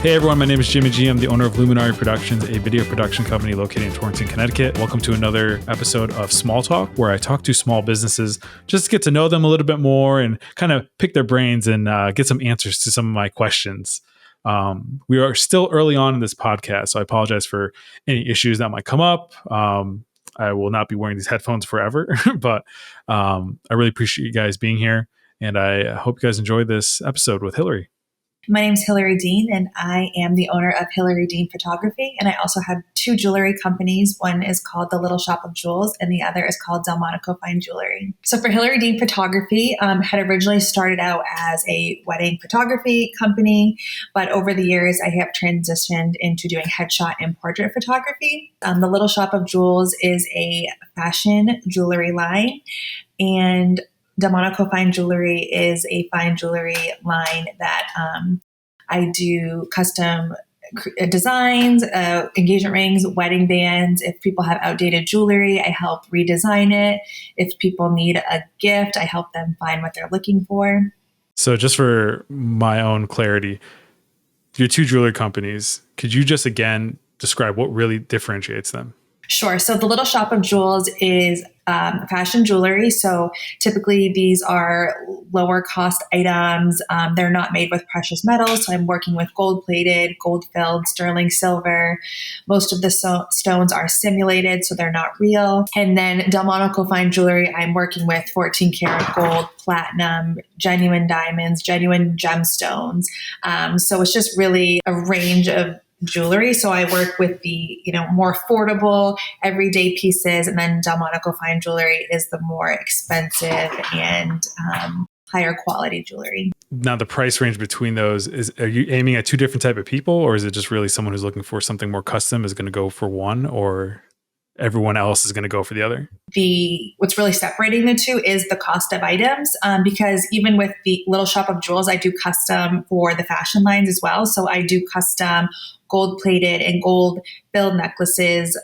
Hey everyone, my name is Jimmy G. I'm the owner of Luminari Productions, a video production company located in Torrington, Connecticut. Welcome to another episode of Small Talk, where I talk to small businesses just to get to know them a little bit more and kind of pick their brains and get some answers to some of my questions. We are still early on in this podcast, so I apologize for any issues that might come up. I will not be wearing these headphones forever, but I really appreciate you guys being here, and I hope you guys enjoy this episode with Hillary. My name is Hillary Deane, and I am the owner of Hillary Deane Photography. And I also have two jewelry companies. One is called The Little Shop of Jewels, and the other is called Delmonaco Fine Jewelry. So for Hillary Deane Photography, had originally started out as a wedding photography company, but over the years, I have transitioned into doing headshot and portrait photography. The Little Shop of Jewels is a fashion jewelry line, and Delmonaco Fine Jewelry is a fine jewelry line that I do custom designs, engagement rings, wedding bands. If people have outdated jewelry, I help redesign it. If people need a gift, I help them find what they're looking for. So just for my own clarity, your two jewelry companies, could you just again describe what really differentiates them? Sure. So the Little Shop of Jewels is fashion jewelry. So typically these are lower cost items. They're not made with precious metals. So I'm working with gold plated, gold filled, sterling silver. Most of the stones are simulated, so they're not real. And then Delmonaco Fine Jewelry, I'm working with 14 karat gold, platinum, genuine diamonds, genuine gemstones. So it's just really a range of jewelry. So I work with the, more affordable everyday pieces, and then Delmonaco Fine Jewelry is the more expensive and higher quality jewelry. Now the price range between those are you aiming at two different type of people, or is it just really someone who's looking for something more custom is going to go for one, or everyone else is going to go for the other? What's really separating the two is the cost of items, because even with the Little Shop of Jewels, I do custom for the fashion lines as well. So I do custom gold plated and gold filled necklaces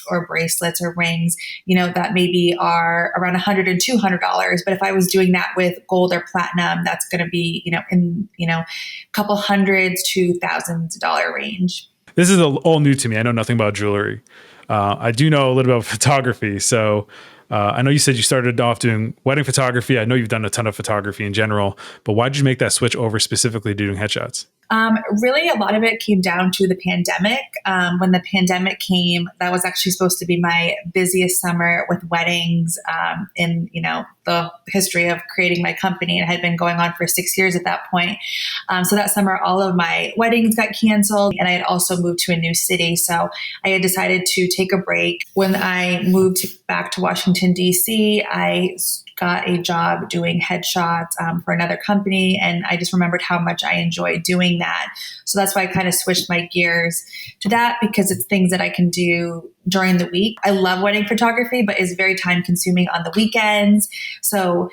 or bracelets or rings, that maybe are around $100 and $200. But if I was doing that with gold or platinum, that's going to be, in a couple hundreds to thousands of dollar range. This is all new to me. I know nothing about jewelry. I do know a little bit about photography. So I know you said you started off doing wedding photography. I know you've done a ton of photography in general, but why did you make that switch over specifically to doing headshots? Really, a lot of it came down to the pandemic. When the pandemic came, that was actually supposed to be my busiest summer with weddings in, the history of creating my company. It had been going on for 6 years at that point. So that summer, all of my weddings got canceled, and I had also moved to a new city. So I had decided to take a break. When I moved back to Washington, D.C., I got a job doing headshots for another company. And I just remembered how much I enjoyed doing that. So that's why I kind of switched my gears to that, because it's things that I can do during the week. I love wedding photography, but it's very time consuming on the weekends. So,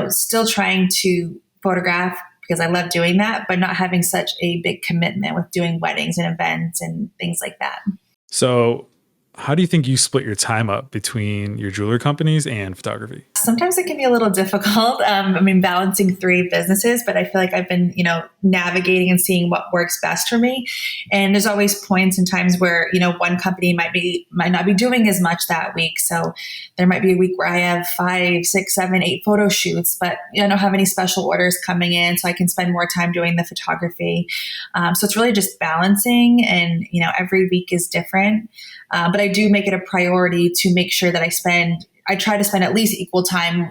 still trying to photograph because I love doing that, but not having such a big commitment with doing weddings and events and things like that. So how do you think you split your time up between your jewelry companies and photography? Sometimes it can be a little difficult. Balancing three businesses, but I feel like I've been, navigating and seeing what works best for me. And there's always points and times where, one company might not be doing as much that week. So there might be a week where I have 5, 6, 7, 8 photo shoots, but I don't have any special orders coming in, so I can spend more time doing the photography. So it's really just balancing, and, every week is different. But I do make it a priority to make sure that I try to spend at least equal time,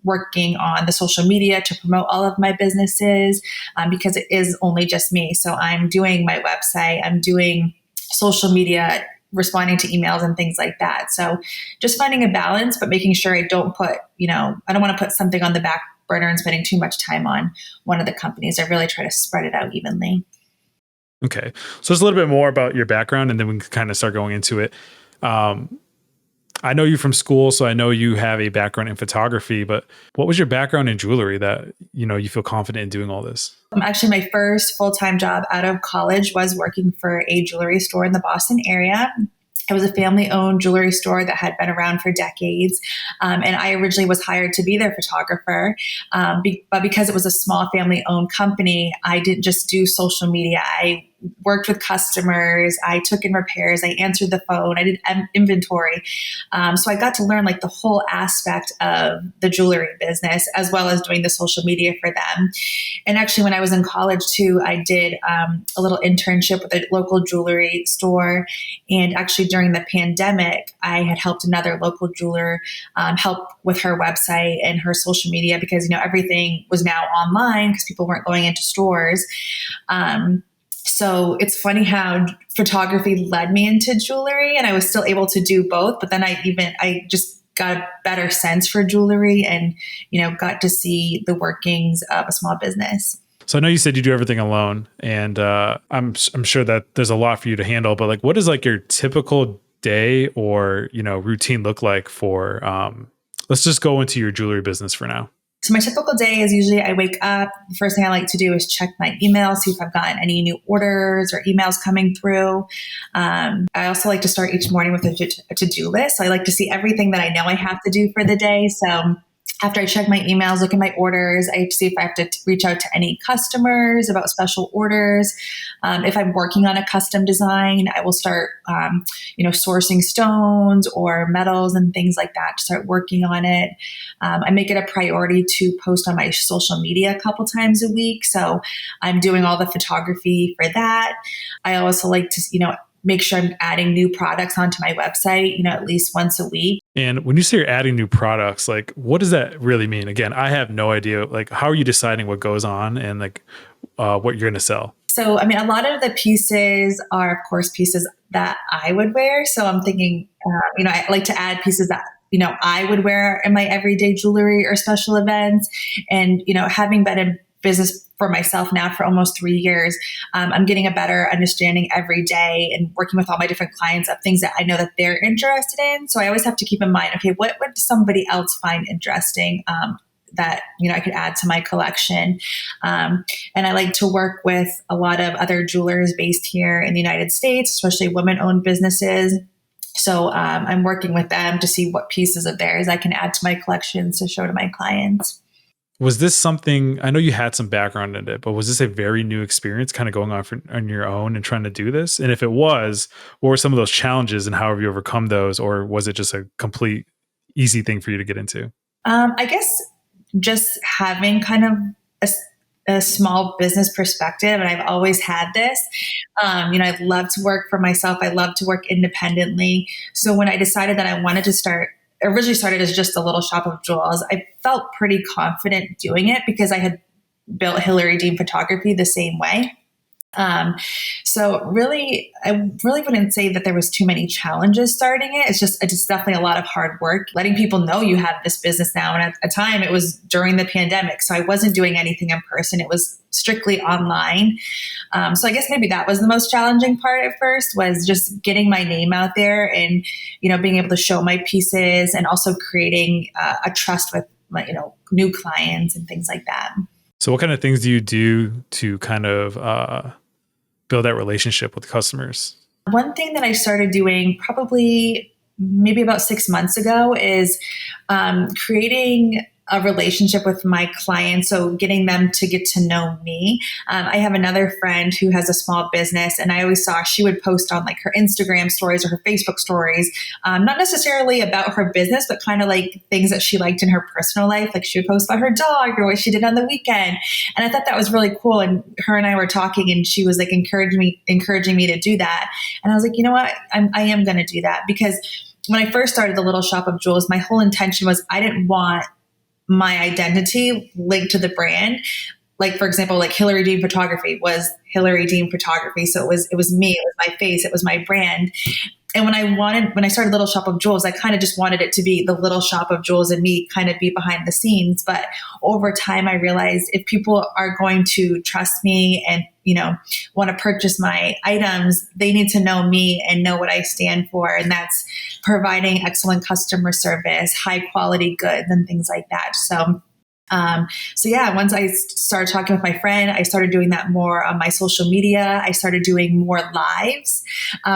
working on the social media to promote all of my businesses, because it is only just me. So I'm doing my website, I'm doing social media, responding to emails and things like that. So just finding a balance, but making sure I don't put, I don't want to put something on the back burner and spending too much time on one of the companies. I really try to spread it out evenly. Okay. So just a little bit more about your background, and then we can kind of start going into it. I know you from school, so I know you have a background in photography, but what was your background in jewelry that, you feel confident in doing all this? Actually, my first full-time job out of college was working for a jewelry store in the Boston area. It was a family-owned jewelry store that had been around for decades. And I originally was hired to be their photographer. But because it was a small family-owned company, I didn't just do social media. I worked with customers. I took in repairs. I answered the phone. I did inventory. So I got to learn like the whole aspect of the jewelry business, as well as doing the social media for them. And actually, when I was in college too, I did a little internship with a local jewelry store. And actually, during the pandemic, I had helped another local jeweler help with her website and her social media, because everything was now online because people weren't going into stores. So it's funny how photography led me into jewelry, and I was still able to do both. But then I just got a better sense for jewelry, and got to see the workings of a small business. So I know you said you do everything alone, and I'm sure that there's a lot for you to handle. But like, what does like your typical day or routine look like for? Let's just go into your jewelry business for now. So my typical day is usually I wake up. The first thing I like to do is check my email, see if I've gotten any new orders or emails coming through. I also like to start each morning with a to-do list. So I like to see everything that I know I have to do for the day. So after I check my emails, look at my orders, I see if I have to reach out to any customers about special orders. If I'm working on a custom design, I will start, sourcing stones or metals and things like that to start working on it. I make it a priority to post on my social media a couple times a week. So I'm doing all the photography for that. I also like to, make sure I'm adding new products onto my website, at least once a week. And when you say you're adding new products, like what does that really mean? Again, I have no idea. Like, how are you deciding what goes on and like what you're going to sell? So, a lot of the pieces are, of course, pieces that I would wear. So I'm thinking, I like to add pieces that I would wear in my everyday jewelry or special events. And, having been in business for myself now for almost 3 years, I'm getting a better understanding every day and working with all my different clients of things that I know that they're interested in. So I always have to keep in mind, okay, what would somebody else find interesting that I could add to my collection? And I like to work with a lot of other jewelers based here in the United States, especially women-owned businesses. So I'm working with them to see what pieces of theirs I can add to my collections to show to my clients. Was this something, I know you had some background in it, but was this a very new experience kind of going on your own and trying to do this? And if it was, what were some of those challenges and how have you overcome those? Or was it just a complete easy thing for you to get into? I guess just having kind of a small business perspective, and I've always had this. I love to work for myself. I love to work independently. So when I decided that I wanted to start, originally started as just a little shop of jewels, I felt pretty confident doing it because I had built Luminari Deane Photography the same way. So really, I really wouldn't say that there was too many challenges starting it. It's just definitely a lot of hard work, letting people know you have this business now. And at a time it was during the pandemic. So I wasn't doing anything in person. It was strictly online. So I guess maybe that was the most challenging part at first, was just getting my name out there and, being able to show my pieces and also creating a trust with my, new clients and things like that. So what kind of things do you do to kind of build that relationship with customers? One thing that I started doing probably maybe about 6 months ago is creating a relationship with my clients. So getting them to get to know me. I have another friend who has a small business, and I always saw she would post on like her Instagram stories or her Facebook stories, not necessarily about her business, but kind of like things that she liked in her personal life. Like she would post about her dog or what she did on the weekend. And I thought that was really cool. And her and I were talking, and she was like encouraging me to do that. And I was like, you know what? I am going to do that, because when I first started the little shop of jewels, my whole intention was I didn't want my identity linked to the brand. Like, for example, like Luminari Deane Photography was Luminari Deane Photography. So it was me, it was my face, it was my brand. And when I started Little Shop of Jewels, I kind of just wanted it to be the Little Shop of Jewels and me kind of be behind the scenes. But over time, I realized if people are going to trust me and, want to purchase my items, they need to know me and know what I stand for. And that's providing excellent customer service, high quality goods and things like that. So So yeah, once I started talking with my friend, I started doing that more on my social media. I started doing more lives.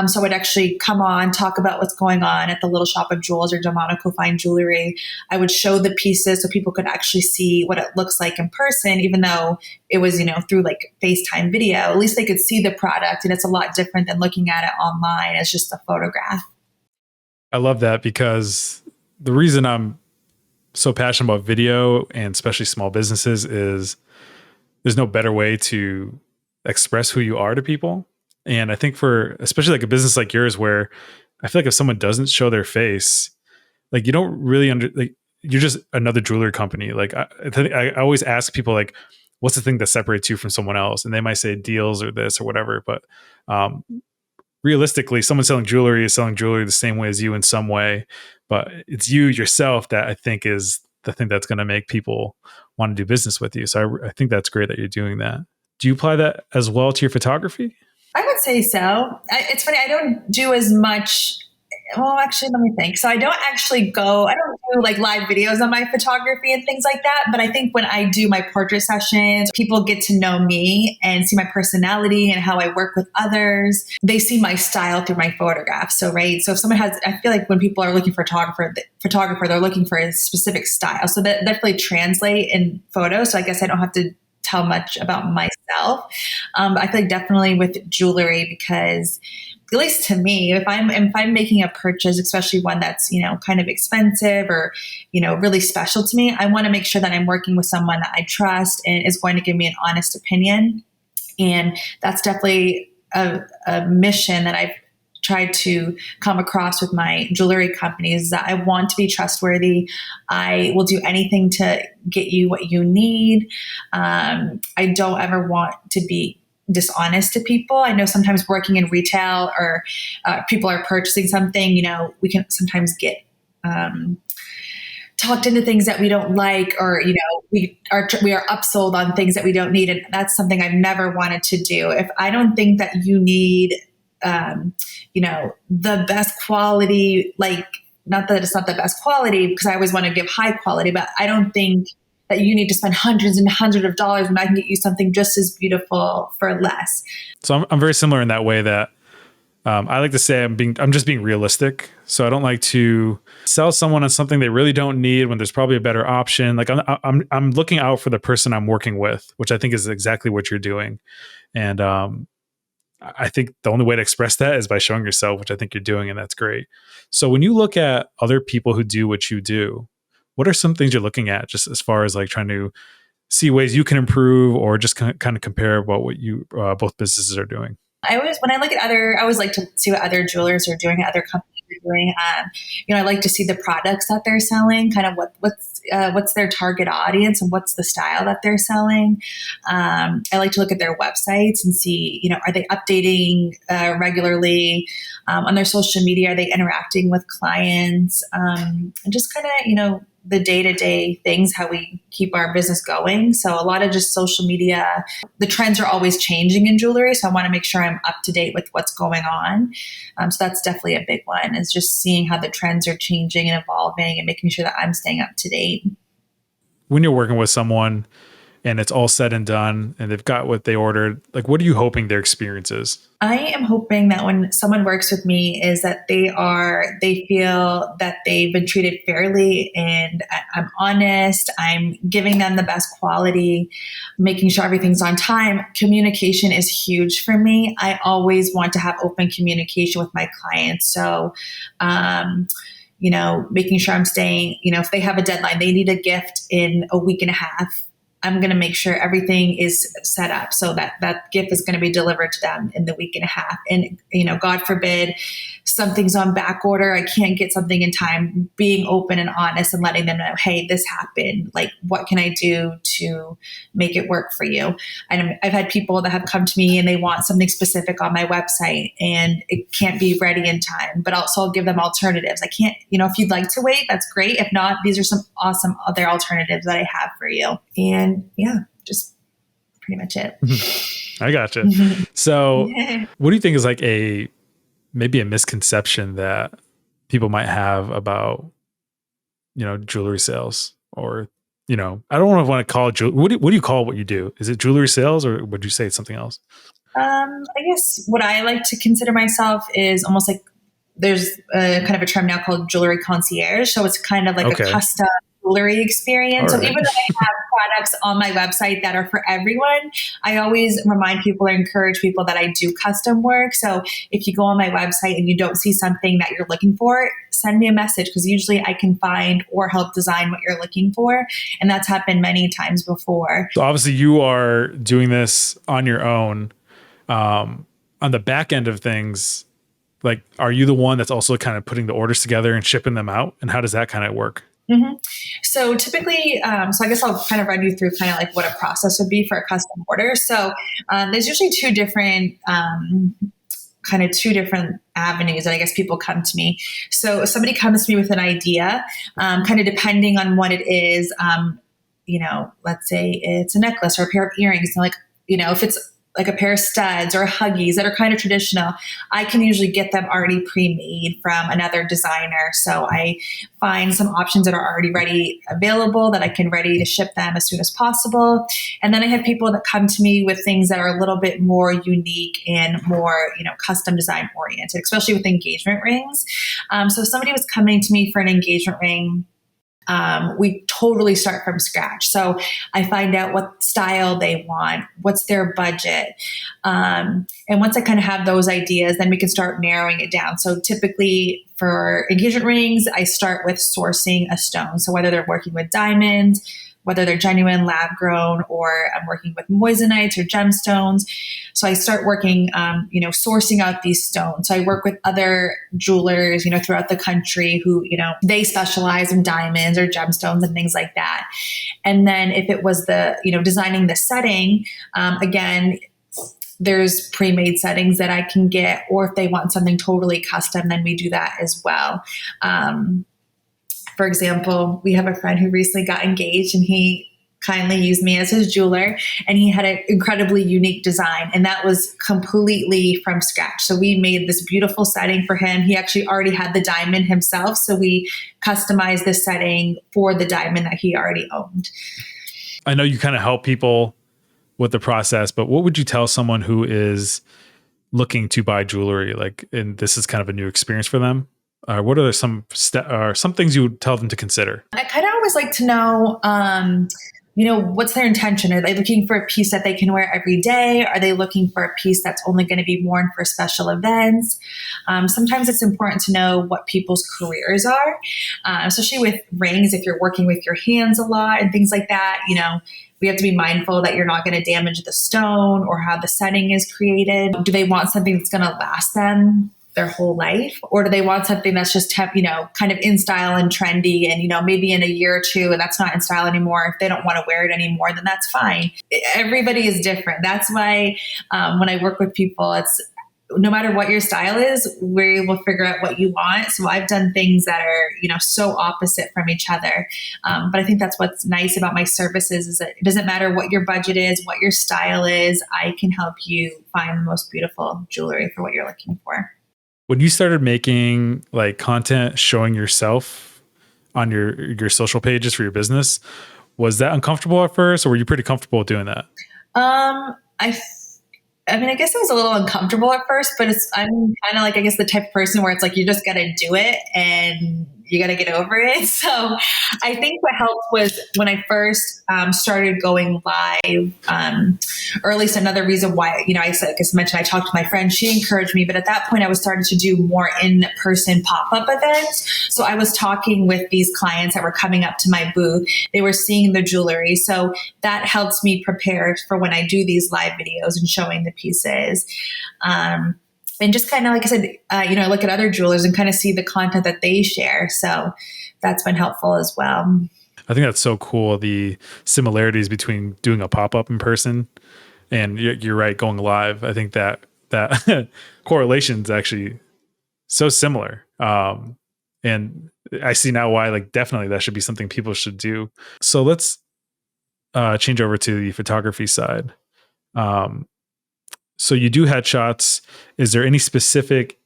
So I would actually come on, talk about what's going on at the Little Shop of Jewels or Delmonaco Fine Jewelry. I would show the pieces so people could actually see what it looks like in person, even though it was, through like FaceTime video. At least they could see the product, and it's a lot different than looking at it online as just a photograph. I love that, because the reason I'm so passionate about video and especially small businesses is there's no better way to express who you are to people. And I think for especially like a business like yours, where I feel like if someone doesn't show their face, like you don't really like you're just another jewelry company. Like I always ask people like, what's the thing that separates you from someone else? And they might say deals or this or whatever. But realistically, someone selling jewelry is selling jewelry the same way as you in some way, but it's you yourself that I think is the thing that's going to make people want to do business with you. So I think that's great that you're doing that. Do you apply that as well to your photography? I would say so. It's funny, I don't do as much. Well, actually, let me think. So I don't do like live videos on my photography and things like that. But I think when I do my portrait sessions, people get to know me and see my personality and how I work with others. They see my style through my photographs. So, right. So if someone I feel like when people are looking for a photographer, they're looking for a specific style. So that definitely translate in photos. So I guess I don't have to tell much about myself. I feel like definitely with jewelry, because at least to me, if I'm making a purchase, especially one that's, kind of expensive or, really special to me, I want to make sure that I'm working with someone that I trust and is going to give me an honest opinion. And that's definitely a mission that I've tried to come across with my jewelry companies, is that I want to be trustworthy. I will do anything to get you what you need. I don't ever want to be dishonest to people. I know sometimes working in retail or people are purchasing something, we can sometimes get talked into things that we don't like, or we are upsold on things that we don't need, and that's something I've never wanted to do. If I don't think that you need the best quality, like, not that it's not the best quality, because I always want to give high quality, but I don't think that you need to spend hundreds and hundreds of dollars when I can get you something just as beautiful for less. So I'm very similar in that way that I like to say I'm just being realistic. So I don't like to sell someone on something they really don't need when there's probably a better option. Like I'm looking out for the person I'm working with, which I think is exactly what you're doing. And I think the only way to express that is by showing yourself, which I think you're doing, and that's great. So when you look at other people who do what you do, what are some things you're looking at, just as far as like trying to see ways you can improve, or just kind of compare what you both businesses are doing? When I look at I always like to see what other jewelers are doing, other companies are doing. I like to see the products that they're selling, kind of what's their target audience and what's the style that they're selling. I like to look at their websites and see, are they updating regularly on their social media? Are they interacting with clients? And just kind of, the day-to-day things, how we keep our business going. So a lot of just social media. The trends are always changing in jewelry, so I want to make sure I'm up to date with what's going on. So that's definitely a big one, is just seeing how the trends are changing and evolving and making sure that I'm staying up to date. When you're working with someone and it's all said and done and they've got what they ordered, like, what are you hoping their experience is? I am hoping that when someone works with me is that they feel that they've been treated fairly, and I'm honest, I'm giving them the best quality, making sure everything's on time. Communication is huge for me. I always want to have open communication with my clients. So, making sure I'm staying, if they have a deadline, they need a gift in a week and a half, I'm going to make sure everything is set up so that that gift is going to be delivered to them in the week and a half. And, God forbid something's on back order, I can't get something in time, being open and honest and letting them know, hey, this happened. Like, what can I do to make it work for you? And I've had people that have come to me and they want something specific on my website and it can't be ready in time, but also I'll give them alternatives. I can't, if you'd like to wait, that's great. If not, these are some awesome other alternatives that I have for you. And yeah, just pretty much it. I gotcha. So what do you think is like maybe a misconception that people might have about, jewelry sales, or I don't want to call it jewelry. What do you call what you do? Is it jewelry sales, or would you say it's something else? I guess what I like to consider myself is almost like there's a kind of a term now called jewelry concierge. So it's kind of like a Okay. custom jewelry All experience. So even right. though I have products on my website that are for everyone, I always remind people or encourage people that I do custom work. So if you go on my website and you don't see something that you're looking for, send me a message, because usually I can find or help design what you're looking for. And that's happened many times before. So obviously you are doing this on your own. On the back end of things, like, are you the one that's also kind of putting the orders together and shipping them out? And how does that kind of work? Mm-hmm. So typically, so I guess I'll kind of run you through kind of like what a process would be for a custom order. So there's usually two different avenues that I guess people come to me. So if somebody comes to me with an idea, kind of depending on what it is, let's say it's a necklace or a pair of earrings. And if it's like a pair of studs or Huggies that are kind of traditional, I can usually get them already pre-made from another designer. So I find some options that are already ready available that I can ready to ship them as soon as possible. And then I have people that come to me with things that are a little bit more unique and more, custom design oriented, especially with engagement rings. So if somebody was coming to me for an engagement ring, we totally start from scratch. So I find out what style they want, what's their budget. And once I kind of have those ideas, then we can start narrowing it down. So typically for engagement rings, I start with sourcing a stone. So whether they're working with diamonds, whether they're genuine lab grown, or I'm working with moissanite or gemstones. So I start working, sourcing out these stones. So I work with other jewelers, throughout the country who, they specialize in diamonds or gemstones and things like that. And then if it was designing the setting, again, there's pre-made settings that I can get, or if they want something totally custom, then we do that as well. For example, we have a friend who recently got engaged, and he kindly used me as his jeweler, and he had an incredibly unique design, and that was completely from scratch. So we made this beautiful setting for him. He actually already had the diamond himself, so we customized the setting for the diamond that he already owned. I know you kind of help people with the process, but what would you tell someone who is looking to buy jewelry, and this is kind of a new experience for them? What are some things you would tell them to consider? I kind of always like to know, what's their intention? Are they looking for a piece that they can wear every day? Are they looking for a piece that's only going to be worn for special events? Sometimes it's important to know what people's careers are, especially with rings. If you're working with your hands a lot and things like that, we have to be mindful that you're not going to damage the stone or how the setting is created. Do they want something that's going to last them their whole life, or do they want something that's just kind of in style and trendy, and maybe in a year or two and that's not in style anymore? If they don't want to wear it anymore, then that's fine. Everybody is different. That's why when I work with people, it's no matter what your style is, we're able to figure out what you want. So I've done things that are so opposite from each other, but I think that's what's nice about my services, is that it doesn't matter what your budget is, what your style is. I can help you find the most beautiful jewelry for what you're looking for. When you started making content showing yourself on your social pages for your business, was that uncomfortable at first, or were you pretty comfortable doing that? I guess it was a little uncomfortable at first, but I'm kind of I guess the type of person where it's you just got to do it and you got to get over it. So I think what helped was when I first started going live, or at least another reason why, I mentioned, I talked to my friend, she encouraged me, but at that point I was starting to do more in-person pop-up events. So I was talking with these clients that were coming up to my booth. They were seeing the jewelry. So that helps me prepare for when I do these live videos and showing the pieces. And just kind of, like I said, I look at other jewelers and kind of see the content that they share. So that's been helpful as well. I think that's so cool. The similarities between doing a pop-up in person and you're right, going live. I think that correlation is actually so similar. And I see now why, definitely that should be something people should do. So let's change over to the photography side. So you do headshots. Is there any specific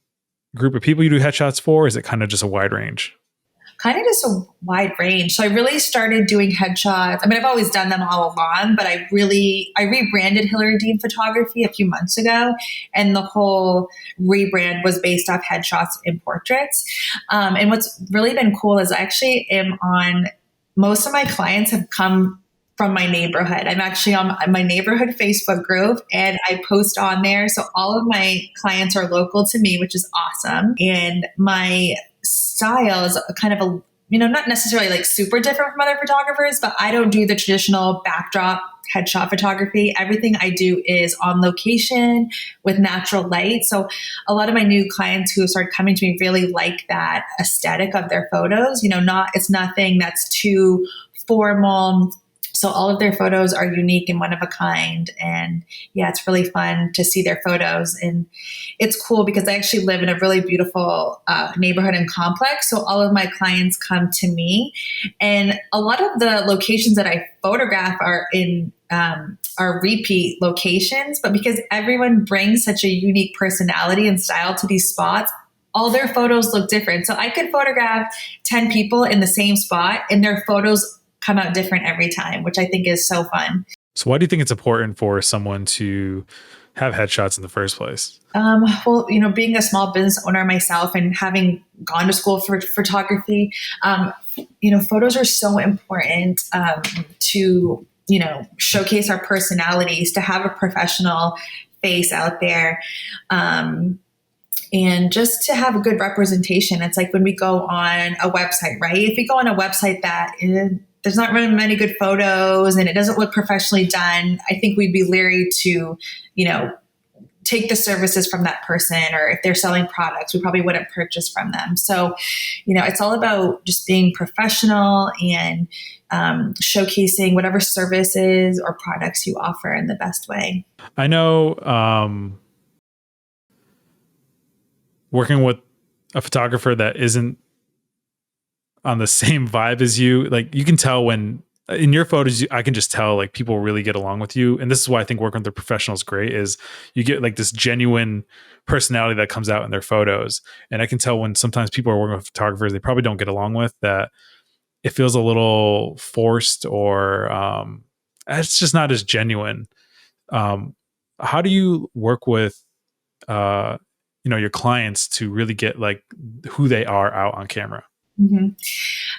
group of people you do headshots for? Or is it kind of just a wide range? Kind of just a wide range. So I really started doing headshots. I mean, I've always done them all along, but I rebranded Hillary Deane Photography a few months ago. And the whole rebrand was based off headshots and portraits. And what's really been cool is I actually am on, most of my clients have come from my neighborhood. I'm actually on my neighborhood Facebook group and I post on there. So all of my clients are local to me, which is awesome. And my style is kind of a, not necessarily like super different from other photographers, but I don't do the traditional backdrop headshot photography. Everything I do is on location with natural light. So a lot of my new clients who started coming to me really like that aesthetic of their photos. It's nothing that's too formal. So all of their photos are unique and one of a kind. And yeah, it's really fun to see their photos. And it's cool because I actually live in a really beautiful neighborhood and complex. So all of my clients come to me. And a lot of the locations that I photograph are in are repeat locations. But because everyone brings such a unique personality and style to these spots, all their photos look different. So I could photograph 10 people in the same spot and their photos come out different every time, which I think is so fun. So why do you think it's important for someone to have headshots in the first place? Well, being a small business owner myself and having gone to school for photography, photos are so important to, showcase our personalities, to have a professional face out there. And just to have a good representation. It's like when we go on a website, right? If we go on a website that there's not really many good photos and it doesn't look professionally done, I think we'd be leery to, take the services from that person, or if they're selling products, we probably wouldn't purchase from them. So, it's all about just being professional and showcasing whatever services or products you offer in the best way. I know working with a photographer that isn't on the same vibe as you, like you can tell when in your photos, I can just tell like people really get along with you. And this is why I think working with the professional is great, is you get like this genuine personality that comes out in their photos. And I can tell when sometimes people are working with photographers they probably don't get along with, that it feels a little forced, or it's just not as genuine. How do you work with your clients to really get like who they are out on camera? Mm-hmm.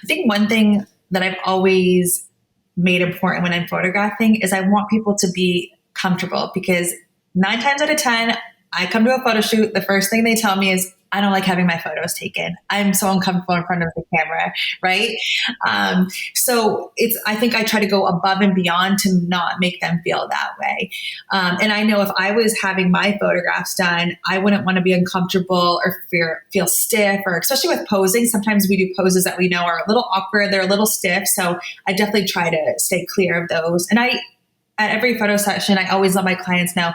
I think one thing that I've always made important when I'm photographing is I want people to be comfortable, because 9 times out of 10, I come to a photo shoot, the first thing they tell me is, I don't like having my photos taken. I'm so uncomfortable in front of the camera, right? So I think I try to go above and beyond to not make them feel that way. And I know if I was having my photographs done, I wouldn't want to be uncomfortable or feel stiff, or especially with posing. Sometimes we do poses that we know are a little awkward, they're a little stiff. So I definitely try to stay clear of those. And at every photo session, I always let my clients know,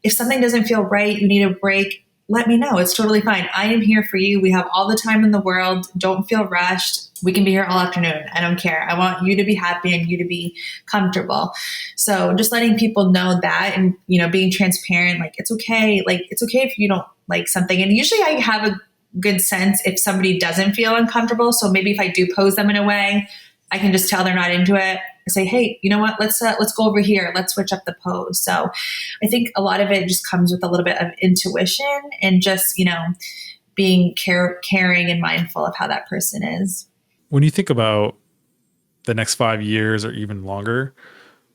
if something doesn't feel right, you need a break, let me know. It's totally fine. I am here for you. We have all the time in the world. Don't feel rushed. We can be here all afternoon. I don't care. I want you to be happy and you to be comfortable. So just letting people know that, and, being transparent, like, it's okay. Like, it's okay if you don't like something. And usually I have a good sense if somebody doesn't feel uncomfortable. So maybe if I do pose them in a way, I can just tell they're not into it. I say, hey, you know what? Let's go over here. Let's switch up the pose. So I think a lot of it just comes with a little bit of intuition and just, being caring and mindful of how that person is. When you think about the next 5 years or even longer,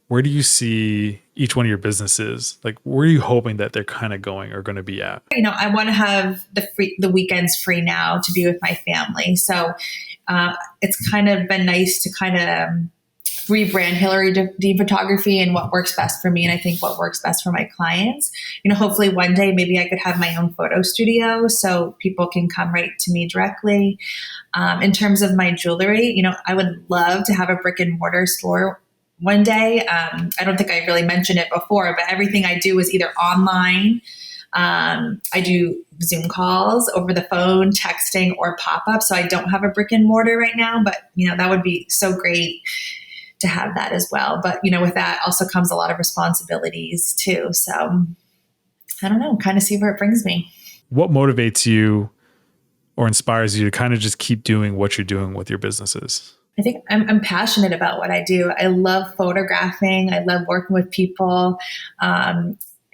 where do you see each one of your businesses? Like, where are you hoping that they're kind of going or going to be at? I want to have the weekends free now to be with my family. So it's kind of been nice to kind of rebrand Hillary Deane Photography and what works best for me, and I think what works best for my clients. Hopefully one day maybe I could have my own photo studio so people can come right to me directly. In terms of my jewelry, I would love to have a brick and mortar store one day. I don't think I really mentioned it before, but everything I do is either online. I do Zoom calls, over the phone, texting, or pop-up. So I don't have a brick and mortar right now, but that would be so great to have that as well. But, with that also comes a lot of responsibilities too. So I don't know, kind of see where it brings me. What motivates you or inspires you to kind of just keep doing what you're doing with your businesses? I think I'm passionate about what I do. I love photographing. I love working with people.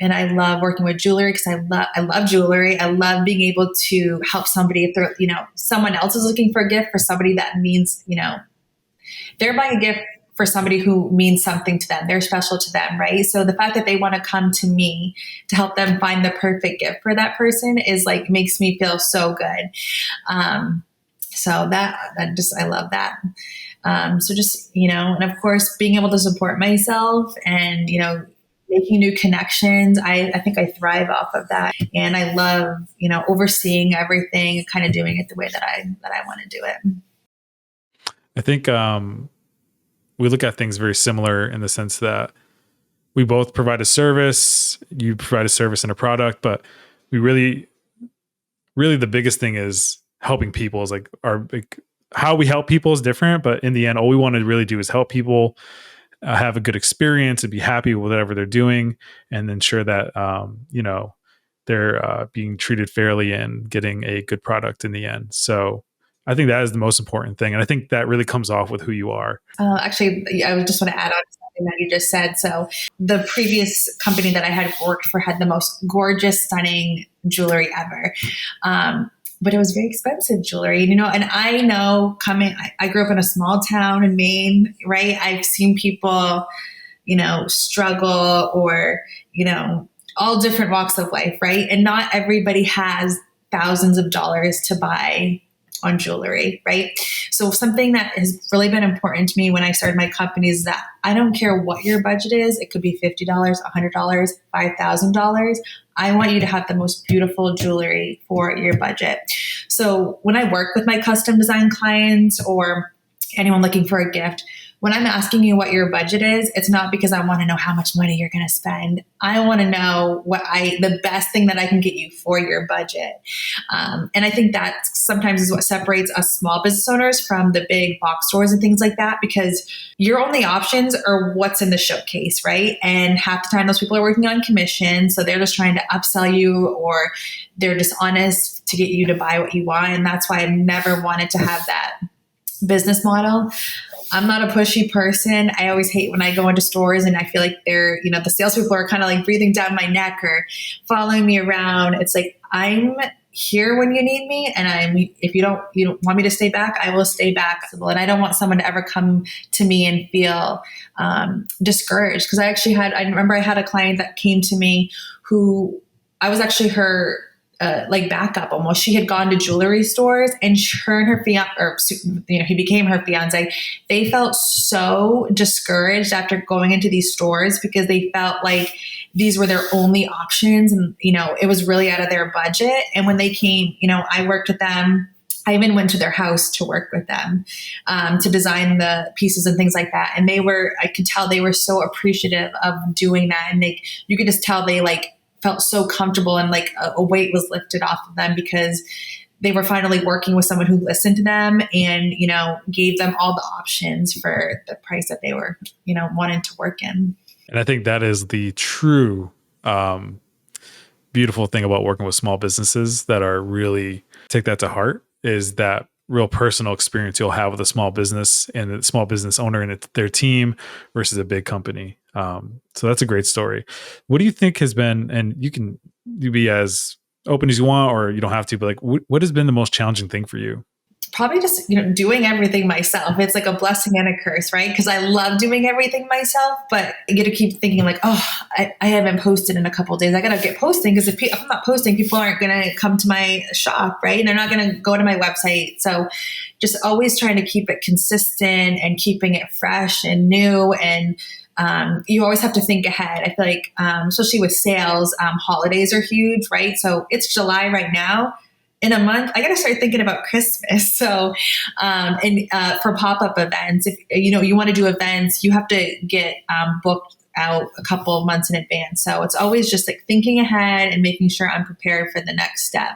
And I love working with jewelry because I love jewelry. I love being able to help somebody if they're, someone else is looking for a gift for somebody that means, they're buying a gift for somebody who means something to them. They're special to them, right? So the fact that they want to come to me to help them find the perfect gift for that person is like, makes me feel so good. So I love that. So just, and of course, being able to support myself and, making new connections. I think I thrive off of that. And I love, overseeing everything, kind of doing it the way that I want to do it. I think we look at things very similar in the sense that we both provide a service, you provide a service and a product, but we really the biggest thing is helping people. Is like how we help people is different, but in the end, all we want to really do is help people have a good experience and be happy with whatever they're doing, and ensure that they're being treated fairly and getting a good product in the end. So I think that is the most important thing, and I think that really comes off with who you are. Actually, I just want to add on to something that you just said. So the previous company that I had worked for had the most gorgeous, stunning jewelry ever. But it was very expensive jewelry, and I know I grew up in a small town in Maine, right? I've seen people, struggle or, all different walks of life, right? And not everybody has thousands of dollars to buy on jewelry, right? So something that has really been important to me when I started my company is that I don't care what your budget is. It could be $50, $100, $5,000. I want you to have the most beautiful jewelry for your budget. So when I work with my custom design clients or anyone looking for a gift, when I'm asking you what your budget is, it's not because I want to know how much money you're going to spend. I want to know the best thing that I can get you for your budget. And I think that sometimes is what separates us small business owners from the big box stores and things like that, because your only options are what's in the showcase, right? And half the time those people are working on commission. So they're just trying to upsell you, or they're dishonest to get you to buy what you want. And that's why I've never wanted to have that business model. I'm not a pushy person. I always hate when I go into stores and I feel like they're, the salespeople are kind of like breathing down my neck or following me around. It's like, I'm here when you need me. And if you don't want me to stay back, I will stay back. And I don't want someone to ever come to me and feel discouraged. Cause I remember I had a client that came to me who I was actually her backup almost. She had gone to jewelry stores, and her and her he became her fiance. They felt so discouraged after going into these stores because they felt like these were their only options, and it was really out of their budget. And when they came, I worked with them. I even went to their house to work with them to design the pieces and things like that. And I could tell they were so appreciative of doing that, and you could just tell they felt so comfortable, and a weight was lifted off of them because they were finally working with someone who listened to them and, gave them all the options for the price that they were, wanting to work in. And I think that is the true beautiful thing about working with small businesses that are really take that to heart, is that real personal experience you'll have with a small business and the small business owner and their team versus a big company. So that's a great story. What do you think has been, and you can be as open as you want, or you don't have to, but what has been the most challenging thing for you? Probably just, doing everything myself. It's like a blessing and a curse, right? Because I love doing everything myself, but I get to keep thinking I haven't posted in a couple of days. I got to get posting, because if I'm not posting, people aren't going to come to my shop, right? And they're not going to go to my website. So just always trying to keep it consistent and keeping it fresh and new. And you always have to think ahead. I feel like, especially with sales, holidays are huge, right? So it's July right now. In a month, I got to start thinking about Christmas. So, for pop-up events, if you want to do events, you have to get booked out a couple of months in advance. So it's always just thinking ahead and making sure I'm prepared for the next step.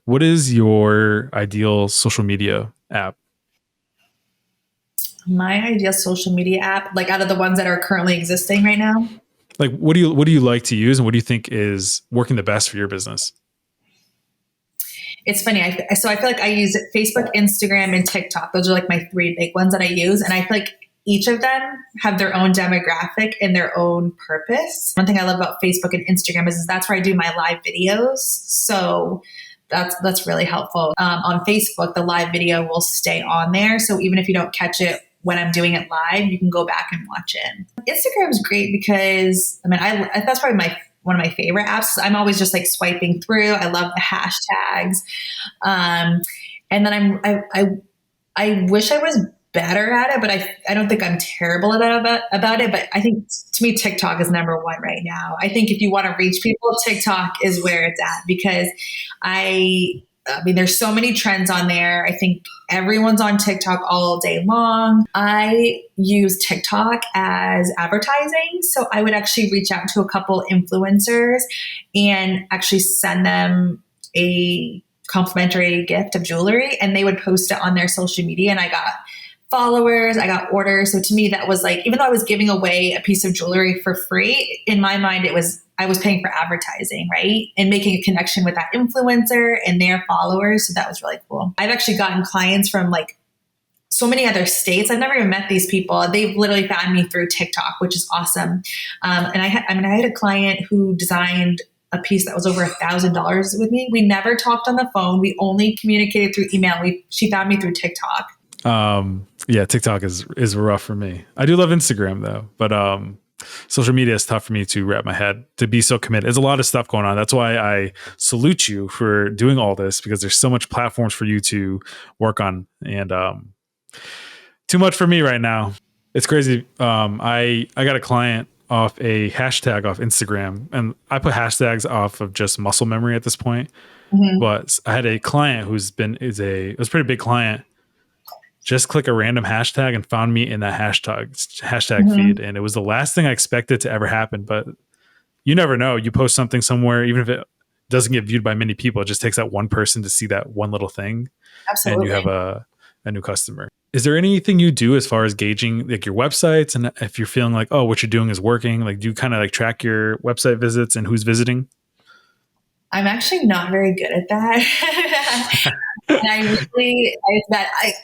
What is your ideal social media app? My ideal social media app, out of the ones that are currently existing right now? What do you like to use, and what do you think is working the best for your business? it's funny. So I feel like I use Facebook, Instagram, and TikTok. Those are like my three big ones that I use. And I feel like each of them have their own demographic and their own purpose. One thing I love about Facebook and Instagram is that's where I do my live videos. So that's really helpful. On Facebook, the live video will stay on there. So even if you don't catch it when I'm doing it live, you can go back and watch it. Instagram is great because that's probably one of my favorite apps. I'm always just like swiping through. I love the hashtags. And then I wish I was better at it, but I don't think I'm terrible about it. But I think to me, TikTok is number one right now. I think if you want to reach people, TikTok is where it's at because I mean, there's so many trends on there. I think everyone's on TikTok all day long. I use TikTok as advertising. So I would actually reach out to a couple influencers and actually send them a complimentary gift of jewelry, and they would post it on their social media. And I got followers, I got orders. So to me, that was like, even though I was giving away a piece of jewelry for free, in my mind, I was paying for advertising, right? And making a connection with that influencer and their followers. So that was really cool. I've actually gotten clients from like so many other states. I've never even met these people. They've literally found me through TikTok, which is awesome. And I had a client who designed a piece that was over $1,000 with me. We never talked on the phone. We only communicated through email. She found me through TikTok. Yeah, TikTok is rough for me. I do love Instagram though, but social media is tough for me to wrap my head to be so committed. There's a lot of stuff going on. That's why I salute you for doing all this, because there's so much platforms for you to work on, and too much for me right now. It's crazy. I got a client off a hashtag off Instagram, and I put hashtags off of just muscle memory at this point. Mm-hmm. But I had a client who's it was a pretty big client. Just click a random hashtag and found me in that hashtag mm-hmm. feed. And it was the last thing I expected to ever happen. But you never know. You post something somewhere, even if it doesn't get viewed by many people, it just takes that one person to see that one little thing. Absolutely. And you have a new customer. Is there anything you do as far as gauging like your websites? And if you're feeling like, oh, what you're doing is working, like do you kind of like track your website visits and who's visiting? I'm actually not very good at that. And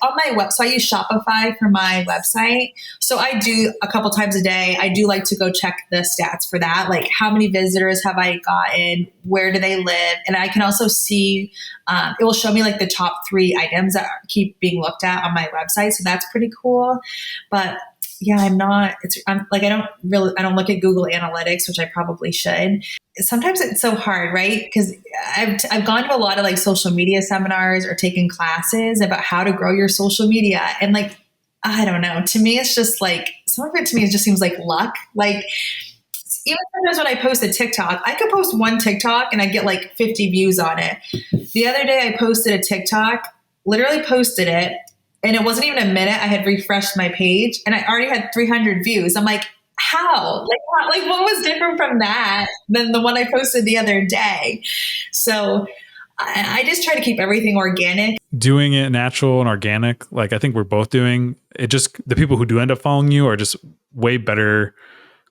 on my web, so I use Shopify for my website. So I do a couple times a day. I do like to go check the stats for that. Like how many visitors have I gotten? Where do they live? And I can also see, it will show me like the top 3 items that keep being looked at on my website. So that's pretty cool. But yeah, I don't look at Google Analytics, which I probably should. Sometimes it's so hard, right? Because I've gone to a lot of like social media seminars or taken classes about how to grow your social media. And like, I don't know, to me, it's just like, some of it to me, it just seems like luck. Like even sometimes when I post a TikTok, I could post one TikTok and I get like 50 views on it. The other day I posted a TikTok, literally posted it, and it wasn't even a minute. I had refreshed my page and I already had 300 views. I'm like, how? Like what was different from that than the one I posted the other day? So I just try to keep everything organic. Doing it natural and organic, like I think we're both doing it. Just the people who do end up following you are just way better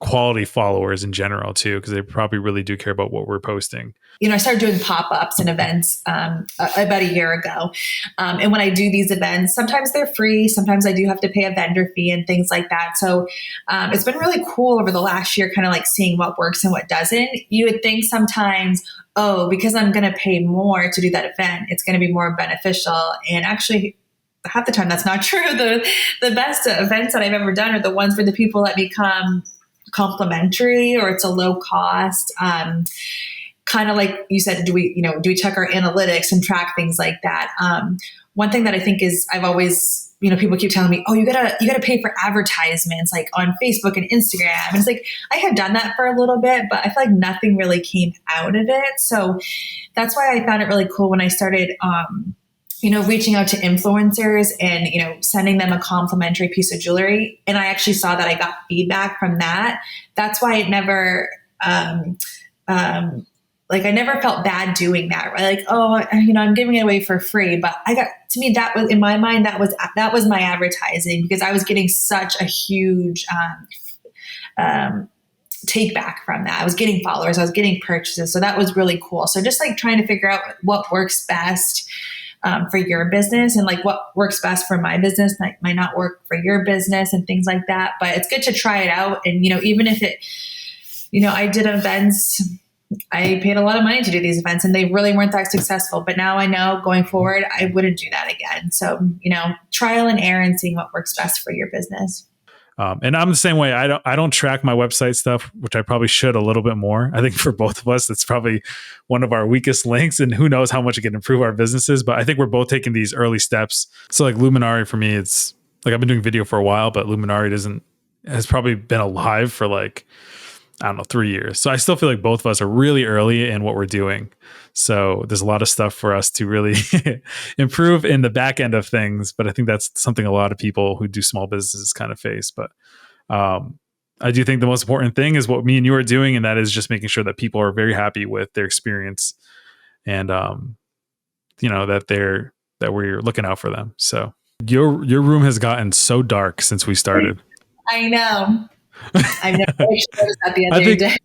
quality followers in general too, because they probably really do care about what we're posting. I started doing pop-ups and events about a year ago. And when I do these events, sometimes they're free. Sometimes I do have to pay a vendor fee and things like that. So it's been really cool over the last year, kind of like seeing what works and what doesn't. You would think sometimes, oh, because I'm going to pay more to do that event, it's going to be more beneficial. And actually, half the time that's not true. The best events that I've ever done are the ones where the people that become complimentary, or it's a low cost. Kind of like you said, do we check our analytics and track things like that? One thing that I think is I've always, people keep telling me, oh, you gotta pay for advertisements like on Facebook and Instagram. And it's like, I had done that for a little bit, but I feel like nothing really came out of it. So that's why I found it really cool when I started, reaching out to influencers and, sending them a complimentary piece of jewelry. And I actually saw that I got feedback from that. That's why it never, I never felt bad doing that, right? Like, oh, I'm giving it away for free. But to me, that was, in my mind, that was my advertising, because I was getting such a huge take back from that. I was getting followers, I was getting purchases. So that was really cool. So just like trying to figure out what works best for your business, and like what works best for my business might not work for your business and things like that. But it's good to try it out. And, even if it, I did events, I paid a lot of money to do these events and they really weren't that successful. But now I know going forward, I wouldn't do that again. So, trial and error and seeing what works best for your business. And I'm the same way. I don't track my website stuff, which I probably should a little bit more. I think for both of us, it's probably one of our weakest links, and who knows how much it can improve our businesses. But I think we're both taking these early steps. So like Luminari for me, it's like I've been doing video for a while, but Luminari has probably been alive for like, I don't know, 3 years. So I still feel like both of us are really early in what we're doing. So there's a lot of stuff for us to really improve in the back end of things. But I think that's something a lot of people who do small businesses kind of face. But I do think the most important thing is what me and you are doing. And that is just making sure that people are very happy with their experience and, that we're looking out for them. So your room has gotten so dark since we started. I know. I've never noticed that the other day.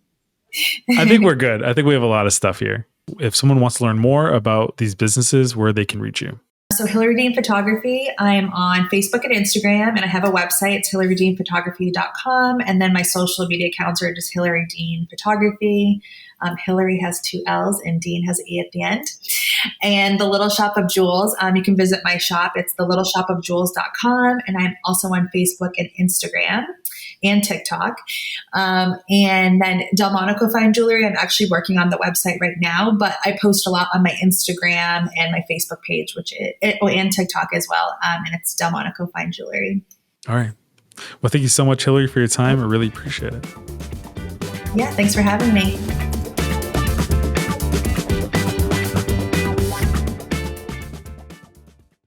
I think we're good. I think we have a lot of stuff here. If someone wants to learn more about these businesses, where they can reach you. So Hillary Deane Photography, I'm on Facebook and Instagram, and I have a website. It's hillarydeanephotography.com. And then my social media accounts are just Hillary Deane Photography. Hillary has 2 L's and Deane has an E at the end. And the Little Shop of Jewels, you can visit my shop. It's thelittleshopofjewels.com. And I'm also on Facebook and Instagram and TikTok. And then Delmonaco Fine Jewelry, I'm actually working on the website right now, but I post a lot on my Instagram and my Facebook page, and TikTok as well. And it's Delmonaco Fine Jewelry. All right. Well, thank you so much, Hillary, for your time. I really appreciate it. Yeah, thanks for having me.